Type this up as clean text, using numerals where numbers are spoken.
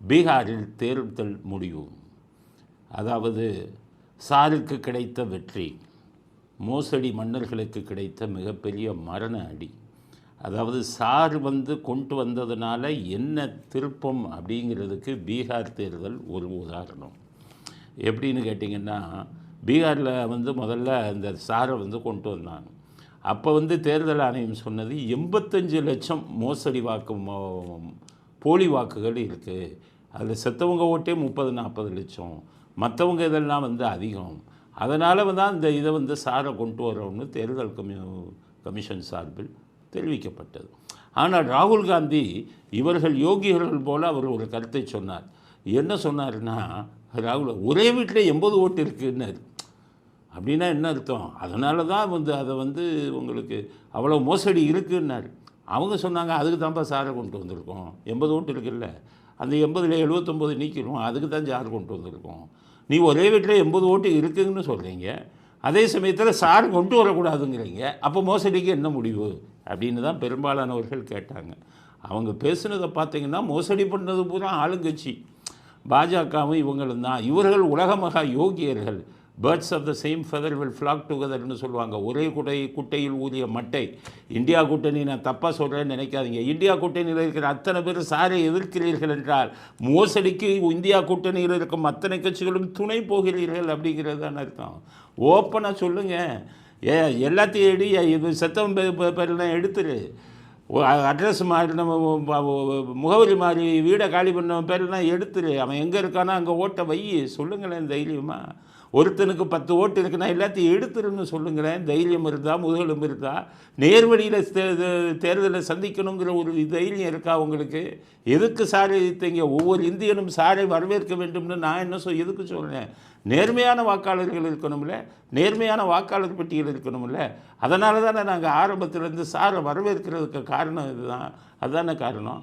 பீகாரில் தேர்தல் முடிவு. அதாவது சாருக்கு கிடைத்த வெற்றி, மோசடி மன்னர்களுக்கு கிடைத்த மிகப்பெரிய மரண அடி. அதாவது சார் கொண்டு வந்ததுனால என்ன திருப்பம் அப்படிங்கிறதுக்கு பீகார் தேர்தல் ஒரு உதாரணம். எப்படின்னு கேட்டிங்கன்னா, பீகாரில் முதல்ல இந்த சாரை கொண்டு வந்தாங்க. அப்போ தேர்தல் ஆணையம் சொன்னது 85 லட்சம் மோசடி வாக்கு, போலி வாக்குகள் இருக்குது. அதில் செத்தவங்க ஓட்டே 30-40 லட்சம், மற்றவங்க இதெல்லாம் அதிகம். அதனால் தான் இந்த இதை சாரை கொண்டு வரோம்னு தேர்தல் கமிஷன் சார்பில் தெரிவிக்கப்பட்டது. ஆனால் ராகுல் காந்தி இவர்கள் யோகியர்கள் போல் அவர் ஒரு கருத்தை சொன்னார். என்ன சொன்னார்னா, ராகுல் ஒரே வீட்டில் 80 ஓட்டு இருக்குன்னாரு. அப்படின்னா என்ன அர்த்தம்? அதனால தான் அதை உங்களுக்கு அவ்வளோ மோசடி இருக்குன்னாரு. அவங்க சொன்னாங்க, அதுக்கு தான்ப்பா சாரை கொண்டு வந்திருக்கோம். 80 ஓட்டு இருக்குல்ல, அந்த 80ல் 79 நீக்கிடும், அதுக்கு தான் சார் கொண்டு வந்திருக்கோம். நீ ஒரே வீட்டில் 80 ஓட்டு இருக்குதுன்னு சொல்கிறீங்க, அதே சமயத்தில் சார் கொண்டு வரக்கூடாதுங்கிறீங்க. அப்போ மோசடிக்கு என்ன முடிவு அப்படின்னு தான் பெரும்பாலானவர்கள் கேட்டாங்க. அவங்க பேசுனதை பார்த்தீங்கன்னா, மோசடி பண்ணது பூரா ஆளுங்கட்சி பாஜகவும் இவங்களும் தான். இவர்கள் உலக மகா யோகியர்கள். Birds of the same feather will flock டுகெதர்னு சொல்லுவாங்க. ஒரே குட்டையில் ஊதிய மட்டை. இந்தியா கூட்டணி, நான் தப்பாக சொல்கிறேன்னு நினைக்காதீங்க. இந்தியா கூட்டணியில் இருக்கிற அத்தனை பேர் சாரை எதிர்க்கிறீர்கள் என்றால், மோசடிக்கு இந்தியா கூட்டணியில் இருக்கும் அத்தனை கட்சிகளும் துணை போகிறீர்கள் அப்படிங்கிறது தான் அர்த்தம். ஓப்பனாக சொல்லுங்கள். எல்லாத்தையும் எடி, இது செத்தவன் பேரெல்லாம் எடுத்துரு. அட்ரஸ் மாறி, நம்ம முகவரி மாறி, வீடை காலி பண்ண பேரெல்லாம் எடுத்துரு. அவன் எங்கே இருக்கானோ அங்கே ஓட்டை வை. சொல்லுங்களேன் தைரியமாக. ஒருத்தனுக்கு 10 ஓட்டு இருக்குன்னா எல்லாத்தையும் எடுத்துருன்னு சொல்லுங்களேன். தைரியம் இருந்தால், முதுகெலும்பு இருந்தால், நேர்வழியில் தேர்தலை சந்திக்கணுங்கிற ஒரு தைரியம் இருக்கா உங்களுக்கு? எதுக்கு சாரை எதிர்த்தீங்க? ஒவ்வொரு இந்தியனும் சாரை வரவேற்க வேண்டும்னு நான் என்ன எதுக்கு சொல்கிறேன்? நேர்மையான வாக்காளர்கள் இருக்கணும்ல, நேர்மையான வாக்காளர் பட்டியல் இருக்கணும்ல. அதனால தானே நாங்கள் ஆரம்பத்திலேருந்து சாரை வரவேற்கிறதுக்கு காரணம் இதுதான். அதுதானே காரணம்.